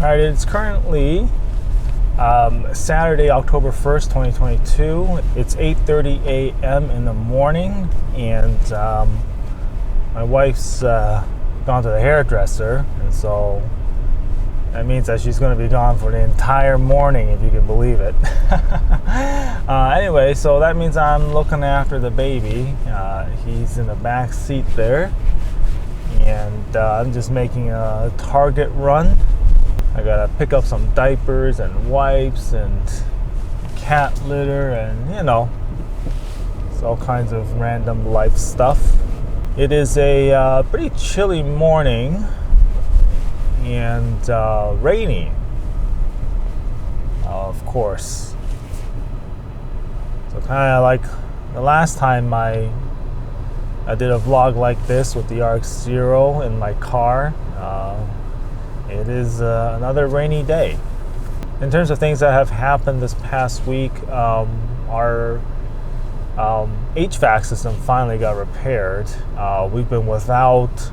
All right, it's currently Saturday, October 1st, 2022. It's 8:30 a.m. in the morning, and my wife's gone to the hairdresser, and so that means that she's going to be gone for the entire morning, if you can believe it. Anyway, so that means I'm looking after the baby. He's in the back seat there, and I'm just making a Target run. I gotta pick up some diapers and wipes and cat litter and, it's all kinds of random life stuff. It is a pretty chilly morning and rainy, of course. So kind of like the last time I did a vlog like this with the RX-0 in my car. It is another rainy day. In terms of things that have happened this past week, our HVAC system finally got repaired. We've been without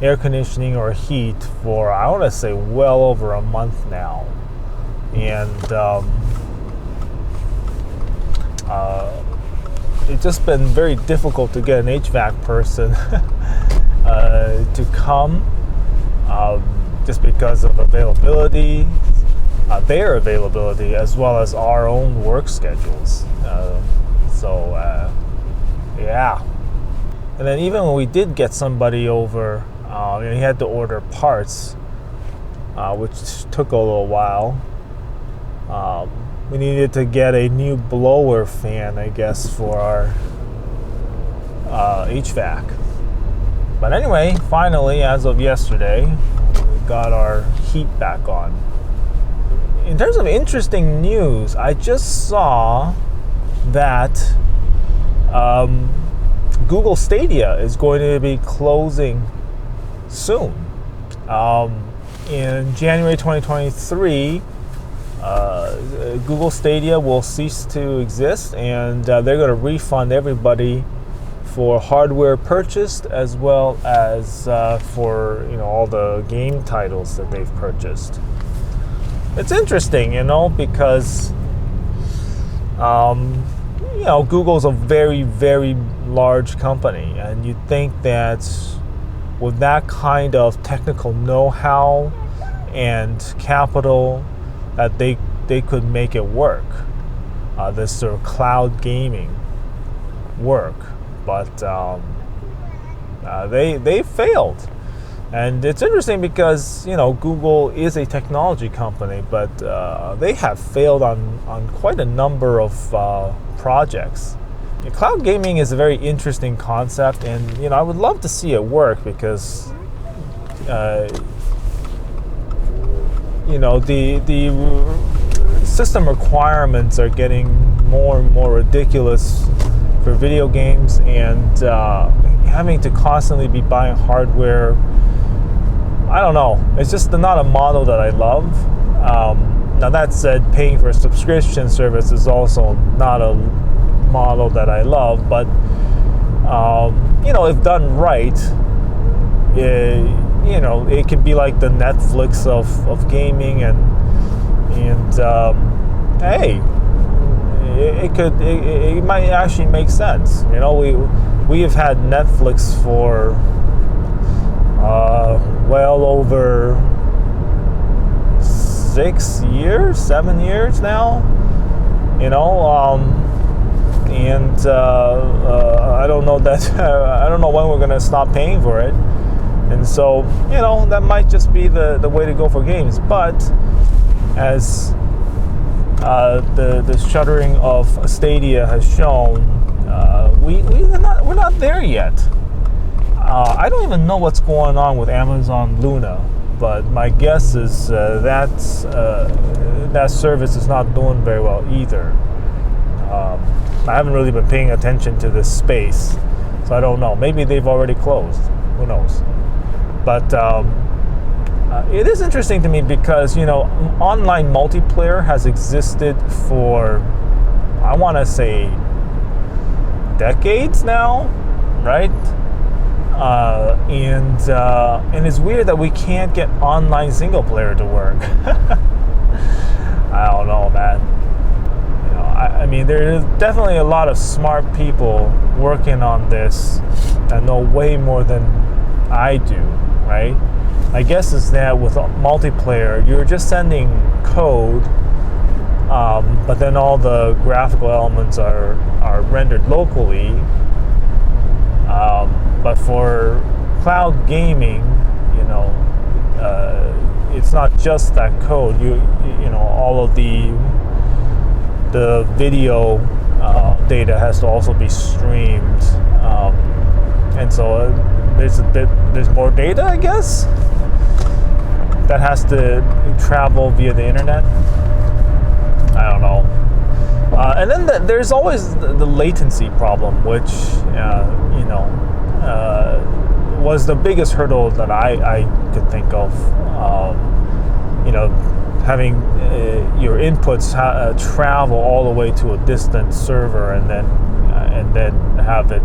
air conditioning or heat for, I want to say, well over a month now. And it's just been very difficult to get an HVAC person to come. Just because of availability, their availability, as well as our own work schedules. Yeah. And then even when we did get somebody over, he had to order parts, which took a little while. We needed to get a new blower fan, I guess, for our HVAC. But anyway, finally, as of yesterday, got our heat back on. In terms of interesting news, I just saw that Google Stadia is going to be closing soon. In January 2023, Google Stadia will cease to exist, and they're going to refund everybody for hardware purchased, as well as for all the game titles that they've purchased. It's interesting, because Google's a very, very large company, and you'd think that with that kind of technical know-how and capital, that they could make it work. This sort of cloud gaming work. But they failed. And it's interesting because, Google is a technology company, but they have failed on quite a number of projects. Cloud gaming is a very interesting concept, and, I would love to see it work because, the system requirements are getting more and more ridiculous for video games, and having to constantly be buying hardware, I don't know. It's just not a model that I love. Now that said, paying for a subscription service is also not a model that I love. But if done right, it can be like the Netflix of gaming, and hey. It might actually make sense. We have had Netflix for well over 7 years now. And I don't know that I don't know when we're gonna stop paying for it. And so that might just be the way to go for games. But as the shuttering of Stadia has shown, we're not there yet. I don't even know what's going on with Amazon Luna, but my guess is that service is not doing very well either. I haven't really been paying attention to this space, so I don't know. Maybe they've already closed. Who knows? But it is interesting to me because, online multiplayer has existed for, I want to say, decades now, right? And it's weird that we can't get online single player to work. I don't know, man. I mean, there's definitely a lot of smart people working on this that know way more than I do, right? My guess is that with multiplayer, you're just sending code, but then all the graphical elements are rendered locally. But for cloud gaming, it's not just that code. All of the video data has to also be streamed, and so there's more data, I guess, that has to travel via the internet. I don't know. And then there's always the latency problem, which was the biggest hurdle that I could think of. Having your inputs travel all the way to a distant server, and then have it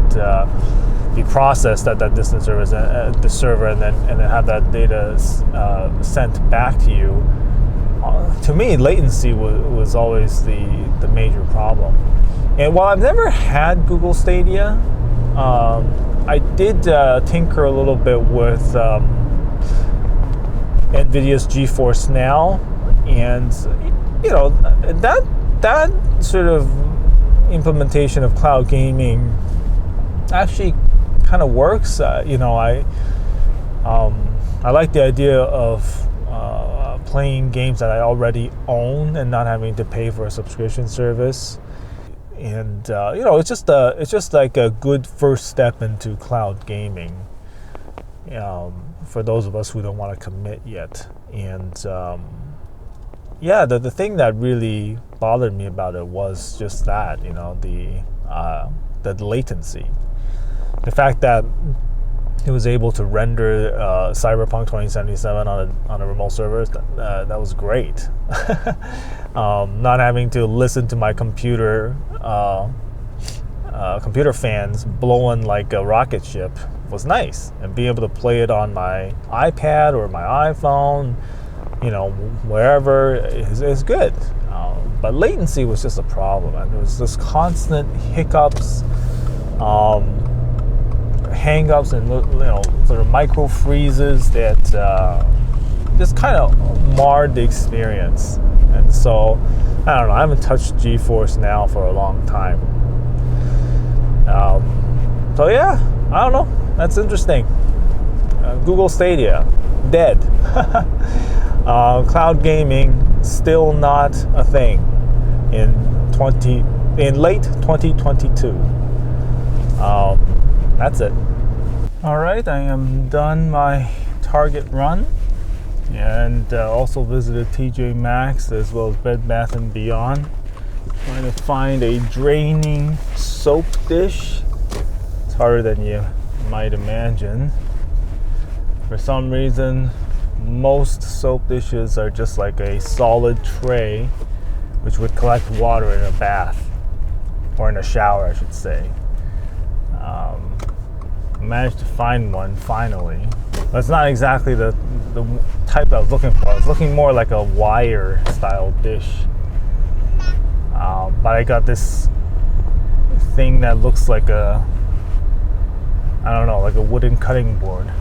be processed at that distant server, the server, and then have that data sent back to you. To me, latency was always the major problem. And while I've never had Google Stadia, I did tinker a little bit with NVIDIA's GeForce Now, and that sort of implementation of cloud gaming actually kind of works. I like the idea of playing games that I already own and not having to pay for a subscription service. And it's just like a good first step into cloud gaming for those of us who don't want to commit yet. And the thing that really bothered me about it was just that, the latency, the fact that it was able to render Cyberpunk 2077 on a remote server. That was great. Not having to listen to my computer fans blowing like a rocket ship was nice, and being able to play it on my iPad or my iPhone, wherever is good. But latency was just a problem, and there was this constant hiccups, hang-ups, and sort of micro freezes that just kind of marred the experience. And so I don't know, I haven't touched GeForce Now for a long time. So yeah, I don't know, that's interesting. Google Stadia, dead. Cloud gaming, still not a thing in late 2022. That's it. All right, I am done my Target run, and also visited TJ Maxx as well as Bed Bath & Beyond, trying to find a draining soap dish. It's harder than you might imagine. For some reason, most soap dishes are just like a solid tray, which would collect water in a bath, or in a shower, I should say. Managed to find one finally. But it's not exactly the type I was looking for. I was looking more like a wire style dish. But I got this thing that looks like like a wooden cutting board.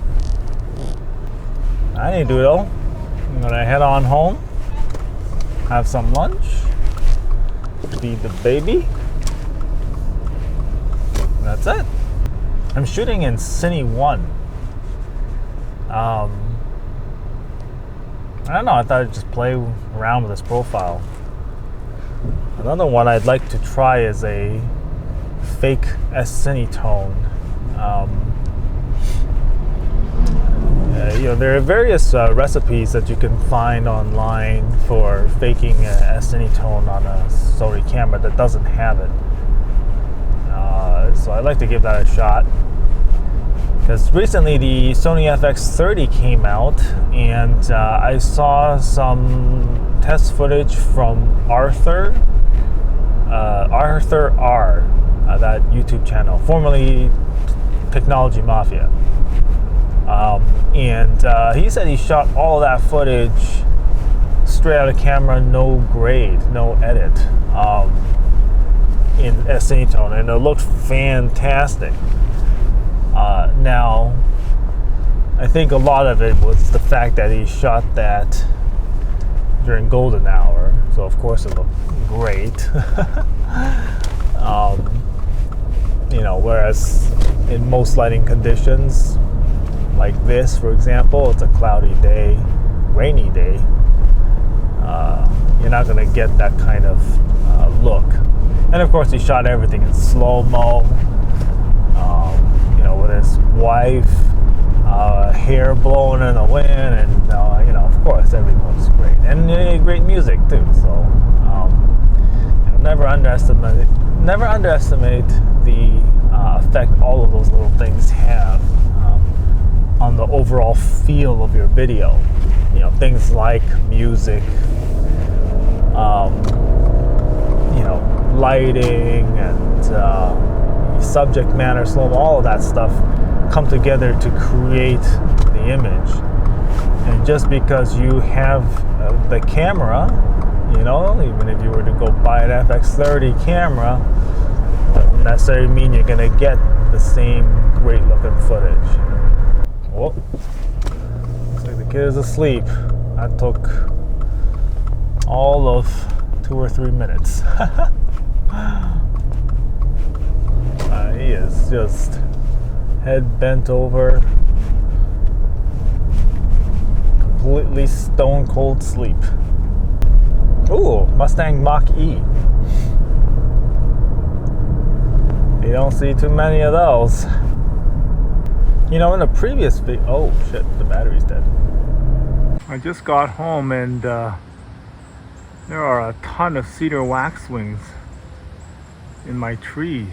Hey, Doodle. I'm gonna head on home, have some lunch, feed the baby. And that's it. I'm shooting in Cine 1. I don't know, I thought I'd just play around with this profile. Another one I'd like to try is a fake S-Cinetone. There are various recipes that you can find online for faking a S-Cinetone on a Sony camera that doesn't have it. So I'd like to give that a shot. Because recently the Sony FX30 came out, and I saw some test footage from Arthur R, that YouTube channel, formerly Technology Mafia. And he said he shot all that footage straight out of camera, no grade, no edit, in acetone, and it looked fantastic. Now, I think a lot of it was the fact that he shot that during golden hour, so of course it looked great. Whereas in most lighting conditions, like this, for example, it's a cloudy day, rainy day, you're not going to get that kind of look. And of course, he shot everything in slow-mo, with his wife, hair blowing in the wind, and of course, everything looks great, and great music too. So never underestimate the effect all of those little things have on the overall feel of your video. Things like music, lighting, and subject matter, slow-mo, all of that stuff come together to create the image. And just because you have the camera, even if you were to go buy an FX30 camera, doesn't necessarily mean you're going to get the same great looking footage. Oh, looks like the kid is asleep. That took all of 2 or 3 minutes. He is just head bent over, completely stone cold sleep. Ooh, Mustang Mach-E. You don't see too many of those. In a previous video, oh shit, the battery's dead. I just got home and there are a ton of Cedar Waxwings in my tree.